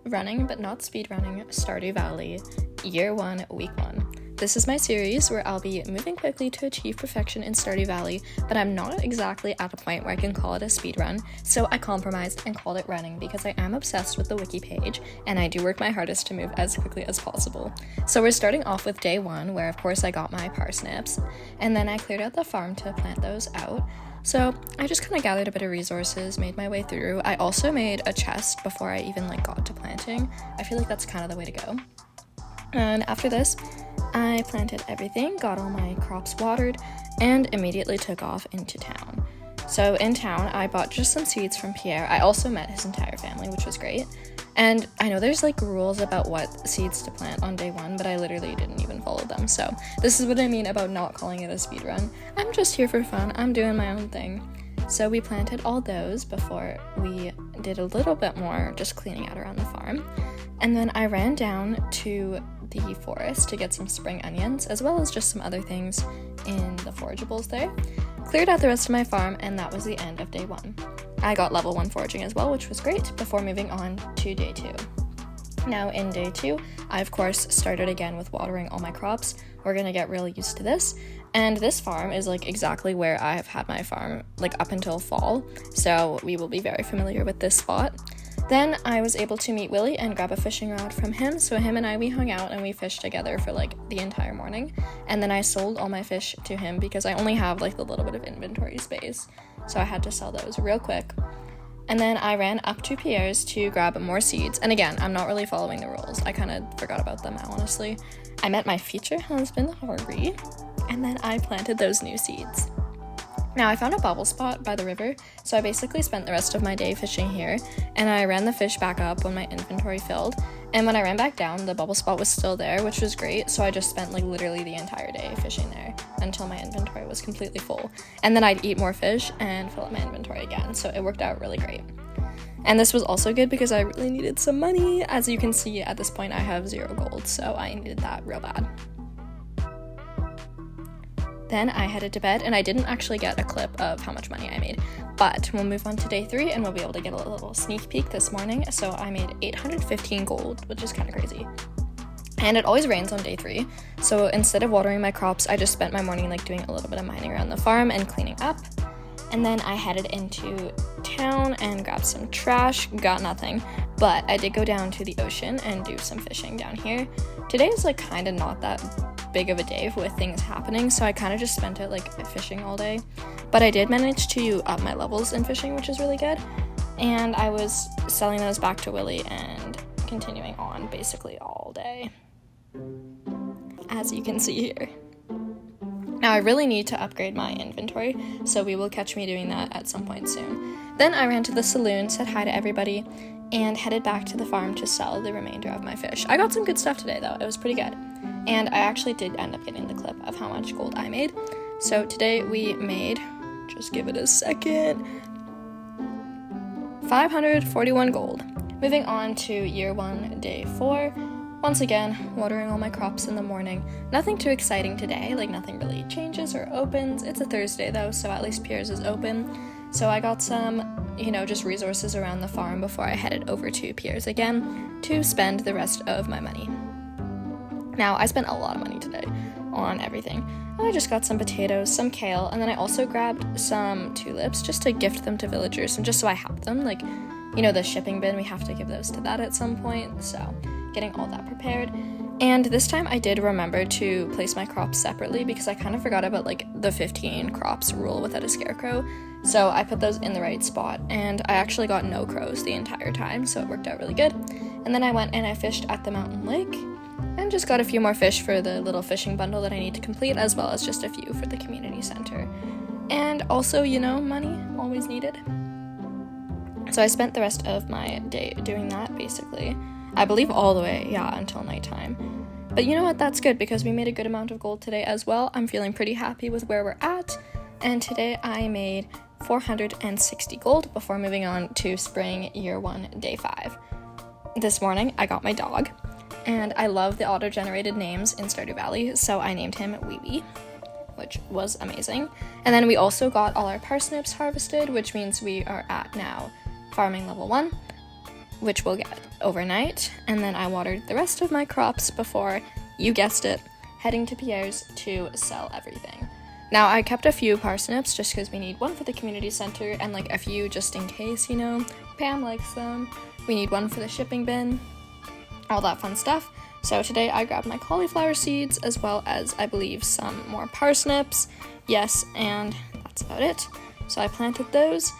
running, but not speedrunning, Stardew Valley, Year 1, Week 1. This is my series where I'll be moving quickly to achieve perfection in Stardew Valley, but I'm not exactly at a point where I can call it a speedrun, so I compromised and called it running because I am obsessed with the wiki page, and I do work my hardest to move as quickly as possible. So we're starting off with day 1, where of course I got my parsnips, and then I cleared out the farm to plant those out. So I just kind of gathered a bit of resources, made my way through. I also made a chest before I even got to planting. I feel like that's kind of the way to go. And after this, I planted everything, got all my crops watered, and immediately took off into town. So in town, I bought just some seeds from Pierre. I also met his entire family, which was great. And I know there's rules about what seeds to plant on day 1, but I literally didn't even follow them. So this is what I mean about not calling it a speedrun. I'm just here for fun. I'm doing my own thing. So we planted all those before we did a little bit more just cleaning out around the farm. And then I ran down to the forest to get some spring onions, as well as just some other things in the forageables there. Cleared out the rest of my farm, and that was the end of day 1. I got level 1 foraging as well, which was great, before moving on to day 2. Now in day 2, I of course started again with watering all my crops. We're gonna get really used to this. And this farm is exactly where I have had my farm up until fall, so we will be very familiar with this spot. Then I was able to meet Willie and grab a fishing rod from him, so him and I, we hung out and we fished together for the entire morning. And then I sold all my fish to him because I only have the little bit of inventory space, so I had to sell those real quick. And then I ran up to Pierre's to grab more seeds, and again, I'm not really following the rules. I kind of forgot about them, honestly. I met my future husband, Harvey, and then I planted those new seeds. Now, I found a bobble spot by the river, so I basically spent the rest of my day fishing here, and I ran the fish back up when my inventory filled, and when I ran back down, the bubble spot was still there, which was great, so I just spent literally the entire day fishing there until my inventory was completely full, and then I'd eat more fish and fill up my inventory again, so it worked out really great. And this was also good because I really needed some money. As you can see, at this point I have 0 gold, so I needed that real bad. Then I headed to bed, and I didn't actually get a clip of how much money I made, but we'll move on to day 3 and we'll be able to get a little sneak peek this morning. So I made 815 gold, which is kind of crazy. And it always rains on day 3, so instead of watering my crops, I just spent my morning doing a little bit of mining around the farm and cleaning up. And then I headed into town and grabbed some trash, got nothing, but I did go down to the ocean and do some fishing down here. Today is kind of not that big of a day with things happening, so I kind of just spent it fishing all day, but I did manage to up my levels in fishing, which is really good, and I was selling those back to Willie and continuing on basically all day, as you can see here. Now I really need to upgrade my inventory, so we will catch me doing that at some point soon. Then I ran to the saloon, said hi to everybody, and headed back to the farm to sell the remainder of my fish. I got some good stuff today though, it was pretty good. And I actually did end up getting the clip of how much gold I made. So today we made, just give it a second, 541 gold. Moving on to year 1, day 4. Once again, watering all my crops in the morning. Nothing too exciting today, nothing really changes or opens. It's a Thursday though, so at least Pierre's is open. So I got some, just resources around the farm before I headed over to Pierre's again to spend the rest of my money. Now, I spent a lot of money today on everything. I just got some potatoes, some kale, and then I also grabbed some tulips just to gift them to villagers and just so I have them. The shipping bin, we have to give those to that at some point, so getting all that prepared. And this time I did remember to place my crops separately because I kind of forgot about the 15 crops rule without a scarecrow. So I put those in the right spot, and I actually got no crows the entire time, so it worked out really good. And then I went and I fished at the mountain lake, and just got a few more fish for the little fishing bundle that I need to complete, as well as just a few for the community center. And also, money, always needed. So I spent the rest of my day doing that, basically. I believe all the way, until nighttime. But you know what, that's good, because we made a good amount of gold today as well. I'm feeling pretty happy with where we're at, and today I made 460 gold before moving on to spring year 1, day 5. This morning, I got my dog. And I love the auto-generated names in Stardew Valley, so I named him Wee Wee, which was amazing. And then we also got all our parsnips harvested, which means we are at now farming level 1. which we'll get overnight, and then I watered the rest of my crops before, you guessed it, heading to Pierre's to sell everything. Now, I kept a few parsnips just because we need one for the community center and like a few just in case, you know, Pam likes them. We need one for the shipping bin, all that fun stuff. So today I grabbed my cauliflower seeds as well as, I believe, some more parsnips. Yes, and that's about it. So I planted those.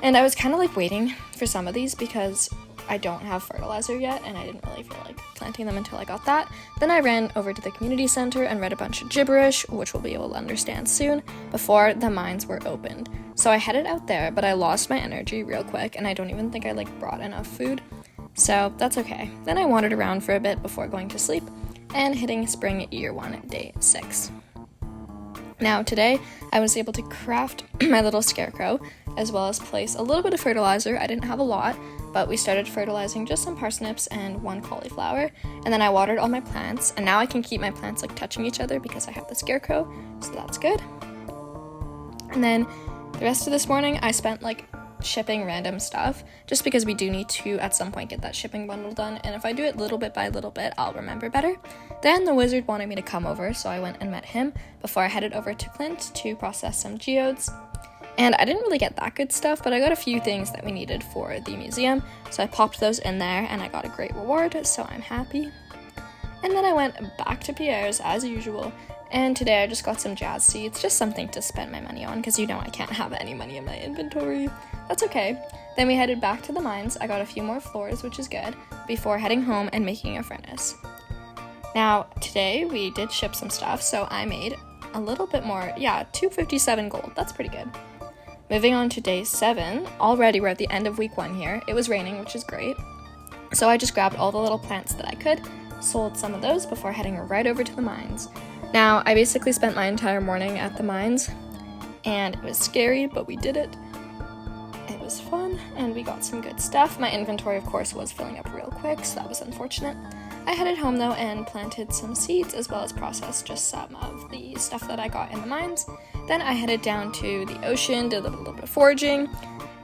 And I was kind of like waiting for some of these because I don't have fertilizer yet and I didn't really feel like planting them until I got that. Then I ran over to the community center and read a bunch of gibberish, which we'll be able to understand soon, before the mines were opened. So I headed out there, but I lost my energy real quick and I don't even think I like brought enough food. So that's okay. Then I wandered around for a bit before going to sleep and hitting spring year 1, day 6. Now today I was able to craft my little scarecrow as well as place a little bit of fertilizer. I didn't have a lot, but we started fertilizing just some parsnips and one cauliflower, and then I watered all my plants, and now I can keep my plants like touching each other because I have the scarecrow, so that's good. And then the rest of this morning I spent like shipping random stuff just because we do need to at some point get that shipping bundle done, and if I do it little bit by little bit I'll remember better. Then the wizard wanted me to come over, so I went and met him before I headed over to Clint to process some geodes. And I didn't really get that good stuff, but I got a few things that we needed for the museum, so I popped those in there and I got a great reward, so I'm happy. And then I went back to Pierre's as usual, and today I just got some jazz seeds, just something to spend my money on, because you know I can't have any money in my inventory. That's okay. Then we headed back to the mines. I got a few more floors, which is good, before heading home and making a furnace. Now, today we did ship some stuff, so I made a little bit more, 257 gold, that's pretty good. Moving on to day 7, already we're at the end of week 1 here. It was raining, which is great. So I just grabbed all the little plants that I could, sold some of those before heading right over to the mines. Now, I basically spent my entire morning at the mines, and it was scary, but we did it. It was fun, and we got some good stuff. My inventory, of course, was filling up real quick, so that was unfortunate. I headed home, though, and planted some seeds, as well as processed just some of the stuff that I got in the mines. Then I headed down to the ocean, did a little bit of foraging,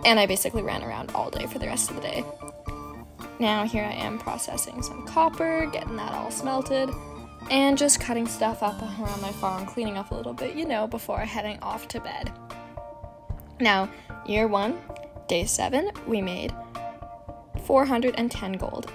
and I basically ran around all day for the rest of the day. Now here I am processing some copper, getting that all smelted, and just cutting stuff up around my farm, cleaning up a little bit, before heading off to bed. Now, year 1, day 7, we made 410 gold.